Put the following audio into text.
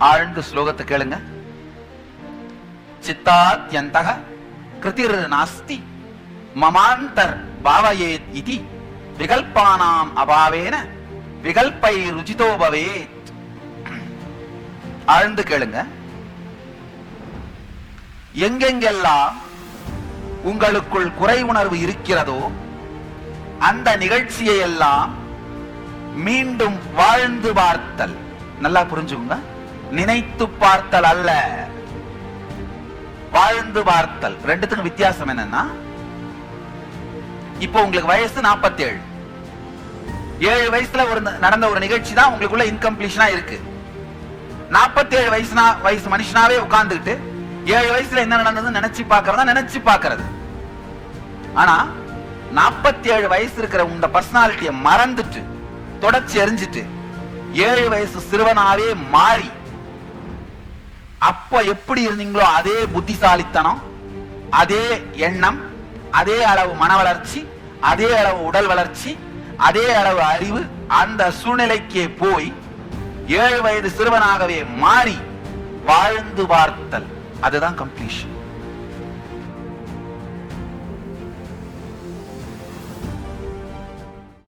ஆழ்ந்து ஸ்லோகத்தை கேளுங்க. சித்தாத்யந்தக கிருதிர் நாஸ்தி மமாந்தர் பாவயேத் இதி விகல்பானாம் அபாவேன விகல்பை ருஜிதோ பவேத். ஆழ்ந்து கேளுங்க. எங்கெங்கெல்லாம் உங்களுக்குள் குறை உணர்வு இருக்கிறதோ அந்த நிகழ்ச்சியை எல்லாம் மீண்டும் வாழ்ந்து பார்த்தல். நல்லா புரிஞ்சுங்க, நினைத்து பார்த்தல் அல்ல, வாழ்ந்து பார்த்தல். ரெண்டுத்துக்கும் வித்தியாசம் என்னன்னா, இப்போ உங்களுக்கு வயசு 47, 7 வயசுல நடந்த ஒரு நிகழ்ச்சி தான் உங்களுக்குள்ள இன்கம்ப்ளீஷனா இருக்கு. 47 வயசு மனுஷனாவே உட்கார்ந்துட்டு 7 வயசுல என்ன நடந்ததுன்னு நினைச்சு பாக்குறது. ஆனா 47 வயசு இருக்கிற உங்க பர்சனாலிட்டியை மறந்துட்டு தொடர்ச்சி எரிஞ்சிட்டு 7 வயசு சிறுவனாவே மாறி அப்ப எப்படி இருந்தீங்களோ அதே புத்திசாலித்தனம், அதே எண்ணம், அதே அளவு மன வளர்ச்சி, அதே அளவு உடல் வளர்ச்சி, அதே அளவு அறிவு, அந்த சூழ்நிலைக்கே போய் 7 வயது சிறுவனாகவே மாறி வாழ்ந்து பார்த்தல். அதுதான் கம்ப்ளீஷன்.